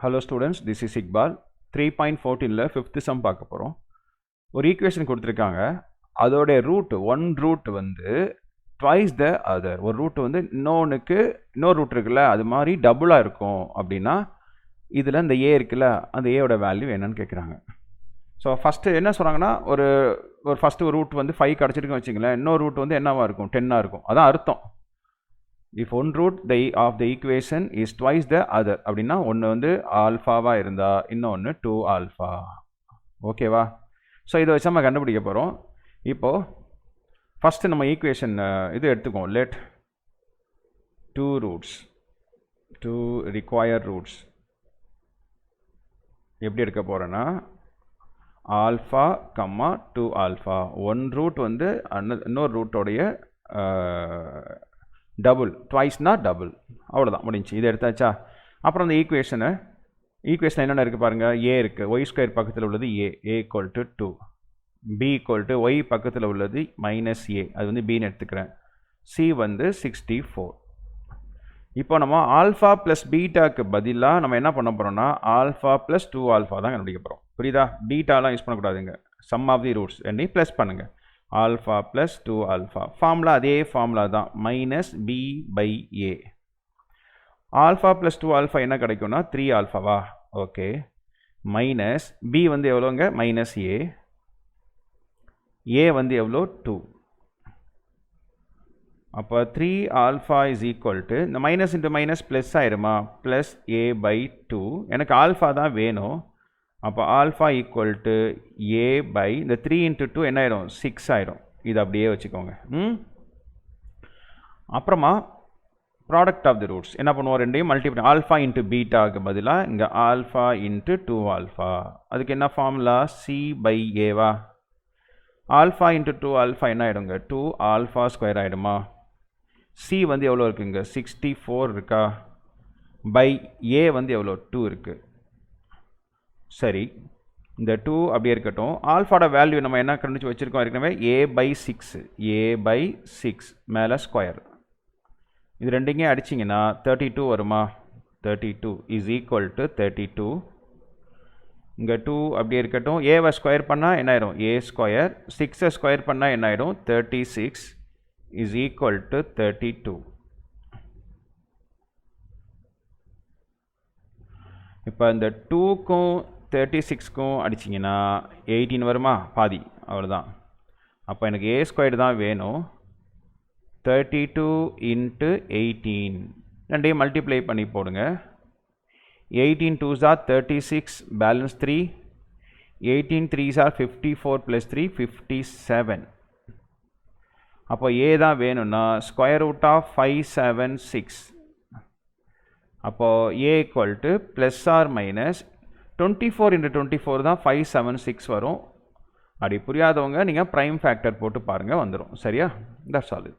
Hello students, this is Iqbal. 3.14 fifth sum பார்க்க போறோம். ஒரு ஈக்குவேஷன் கொடுத்திருக்காங்க. அதோட ரூட் ஒன் ரூட் வந்து twice the other. ஒரு ரூட் வந்து இன்னொரு ரூட் இருக்குல்ல, அது மாதிரி டபுளா இருக்கும் அப்படின்னா இதுல இந்த a இருக்குல்ல, அந்த a ஓட வேல்யூ என்னன்னு கேக்குறாங்க. ஸோ ஃபர்ஸ்ட் என்ன சொல்றாங்கன்னா, ஒரு ஃபர்ஸ்ட் ஒரு ரூட் வந்து 5 கிடைச்சிருக்குன்னு வச்சுங்களேன், இன்னொரு ரூட் வந்து என்னவா இருக்கும், 10ஆ இருக்கும். அதான் அர்த்தம். If one root of the equation is twice the other, அப்படின்னா ஒன்று வந்து ஆல்ஃபாவா இருந்தா இன்னொன்று 2 ஆல்ஃபா. ஓகேவா? ஸோ இதை வச்சு நம்ம கண்டுபிடிக்க போகிறோம். இப்போது ஃபஸ்ட்டு நம்ம ஈக்குவேஷன் இது எடுத்துக்கோம். Let 2 roots, 2 required roots. எப்படி எடுக்க போகிறேன்னா, alpha comma 2 alpha. One root வந்து இன்னொரு ரூட்டோடைய டபுள், ட்வைஸ்னா டபுள், அவ்வளோதான், முடிஞ்சு. இதை எடுத்தாச்சா? அப்புறம் அந்த ஈக்குவேஷன் என்னென்ன இருக்குது பாருங்கள். ஏ இருக்குது, ஒய் ஸ்கொயர் பக்கத்தில் உள்ளது a equal to 2, b equal to y பக்கத்தில் உள்ளது மைனஸ் ஏ, அது வந்து பின்னு எடுத்துக்கிறேன். சி வந்து 64. இப்போ நம்ம ஆல்ஃபா ப்ளஸ் பீட்டாக்கு பதிலாக நம்ம என்ன பண்ண போகிறோம்னா, ஆல்ஃபா ப்ளஸ் 2 ஆல்ஃபா தான் கண்டுபிடிக்க போகிறோம். புரியுதா? பீட்டாலாம் யூஸ் பண்ணக்கூடாதுங்க. சம் ஆஃப் தி ரூட்ஸ் ரெண்டையும் ப்ளஸ் பண்ணுங்கள். ஆல்ஃபா ப்ளஸ் 2 ஆல்ஃபா, ஃபார்முலா அதே ஃபார்முலா தான், minus b by a. Alpha plus 2 alpha என்ன கிடைக்கும்னா 3 ஆல்ஃபாவா? ஓகே. மைனஸ் பி வந்து எவ்வளோங்க, மைனஸ் ஏ வந்து எவ்வளோ, 2. அப்போ 3 ஆல்ஃபா இஸ் ஈக்குவல் டு, இந்த மைனஸ் இன்ட்டு மைனஸ் ப்ளஸ் ஆயிருமா, ப்ளஸ் ஏ பை 2. எனக்கு ஆல்ஃபா தான் வேணும். அப்போ alpha equal to a by, இந்த 3 இன்ட்டு 2 என்ன ஆயிரும், 6 ஆயிரும். இது அப்படியே வச்சுக்கோங்க. அப்புறமா ப்ராடக்ட் ஆஃப் தி ரூட்ஸ் என்ன பண்ணுவோம், ரெண்டையும் மல்டிப்ளை, ஆல்ஃபா இன்ட்டு பீட்டாவுக்கு பதிலாக இங்கே ஆல்ஃபா இன்ட்டு 2 ஆல்ஃபா. அதுக்கு என்ன formula, C by Eva? Alpha into 2 alpha என்ன ஆகிடுங்க, 2 ஆல்ஃபா ஸ்கொயர் ஆகிடுமா? சி வந்து எவ்வளோ இருக்குங்க, 64 இருக்கா? பை ஏ வந்து எவ்வளோ, 2 இருக்குது. சரி, இந்த 2 அப்படியே இருக்கட்டும். ஆல்ஃபாவோட வேல்யூ நம்ம என்ன கண்டுபிடிச்சு வச்சுருக்கோம் ஏற்கனவே, ஏ பை 6 மேலே ஸ்கொயர். இது ரெண்டுங்க அடிச்சிங்கன்னா 32 வருமா? 32 இஸ் ஈக்குவல் டு 32. இங்கே 2 அப்படியே இருக்கட்டும். ஏவை ஸ்கொயர் பண்ணால் என்ன ஆயிரும், ஏ ஸ்கொயர். 6ஐ ஸ்கொயர் பண்ணால் என்ன ஆயிடும், 36 இஸ் ஈக்குவல் டு 32. இப்போ இந்த 2க்கும் 36க்கும் அடிச்சிங்கன்னா 18 வருமா, பாதி, அவ்வளோதான். அப்போ எனக்கு ஏ ஸ்கொயர் தான் வேணும். 32 இன்ட்டு 18 ரெண்டையும் மல்டிப்ளை பண்ணி போடுங்க. 18 2s are 36, balance 3. 18 3s are 54 plus 3 57. அப்போ ஏ தான் வேணும்னா ஸ்கொயர் ரூட் ஆஃப் 576. அப்போது a equal to plus or minus 24 into 24 தான் 576 வரும். அப்படி புரியாதவங்க நீங்கள் ப்ரைம் ஃபேக்டர் போட்டு பாருங்கள், வந்துடும். சரியா? That's all.